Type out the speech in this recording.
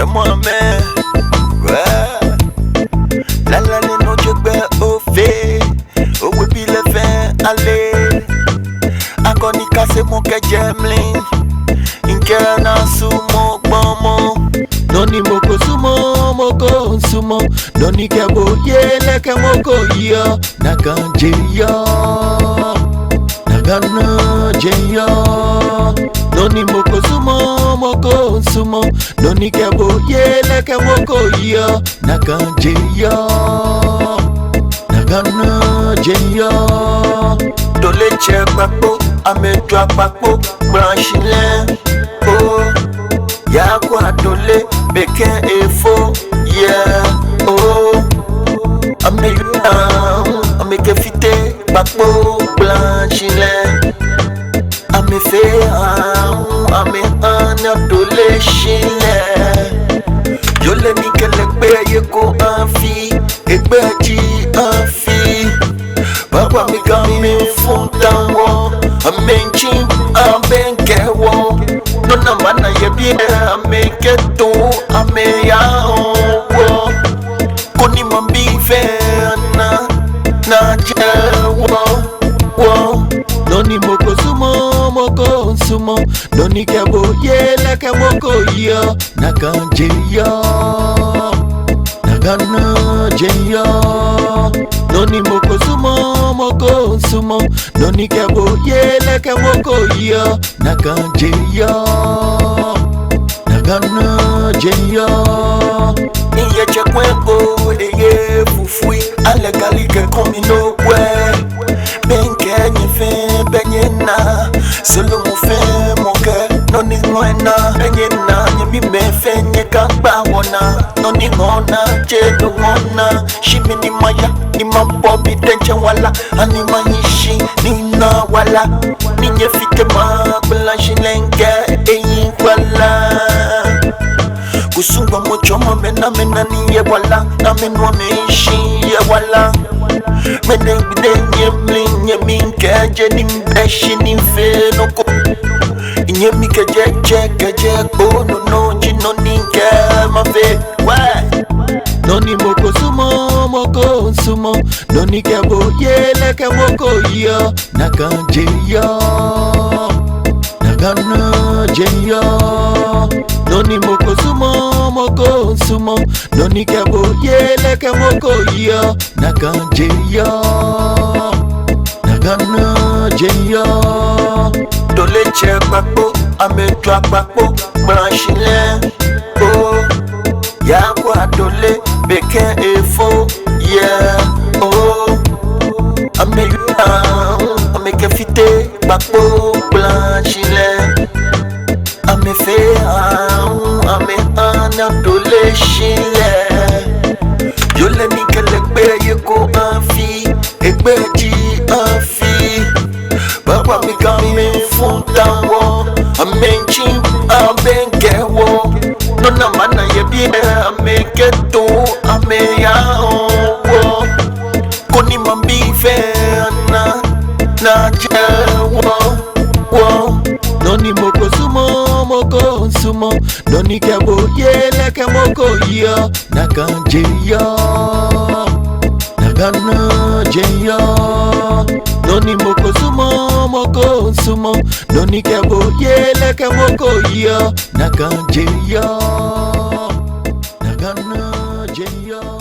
moi mais ouais. La la les non je vais au fait. Au puis le fin aller. Akoni kase mon ke jemlin. Inkena sumo gbomo. Noni moko sumo moko sumo. Noni kebo yele ke moko yo. Nakanje yo. Nagana je yo. Noni moko sumo. Noni kebo yele ke moko yo. Nakanje yo. Nagana je yo. Dole che papo, amejo papo, branchilin. Oh, ya kwa dole, beken e fo, yeah. Oh, ameke fite, papo, branchilin. Ame fe ame dole chile. Yo le ni ke le pe ye ko anfi, egbe ji anfi. Papa mi kami funtanwo, amenchi abenkewo. Nona mana yebi ameketo ameya wo. Koni mambi fena na jewo wo. Noni moko sumo. Noni kebo yele ke moko yo. Nakanje yo. Nagana je yo. Noni moko sumo. Noni kebo yele ke moko yo. Nakanje yo. Nagana je yo. Iye che kweko eye fufui. Ale gali ke komino we. Benke nye fe benye na. Selo mo fe moke. Noni ngona benye na. Nye mi me fe nye kakba wona. Noni ngona je do ngona. Shimi ni maya ni mambobi denche wala. Ani mayishi ni na wala. Ni nye fike ma blanchi lenge eyi wala. Kusum gbomo chomo mena ni ye wala. Na menwa meishi ye wala. Mene bide nye mling nye minke je ni mbeshi ni fenoko. Nye mi keje bono no jino ninke ma fe ouais. Noni moko sumo. Noni kebo yele ke moko yo. Nakanje yo. Nagana je yo. Noni moko sumo. Noni kebo yele ke moko yo. Nakanje yo. Nagana je yo. Dole che papo, amejo papo, branchilin. Oh, ya kwa dole, beken e fo, yeah. Oh, ameke fite, papo, branchilin. Ame fe ame dole chile. Yo le ni ke le pe ye ko anfi, egbe ji anfi. Papa mi kami funtanwo, amenchi abenkewo. Nona mana yebi ameketo ameya wo. Koni mambi fena na jewo wo. Noni moko sumo. Noni kebo yele ke moko yo. Nakanje yo. Nagana je yo. Noni moko sumo. Noni kebo yele ke moko yo. Nakanje yo. Nagana je yo.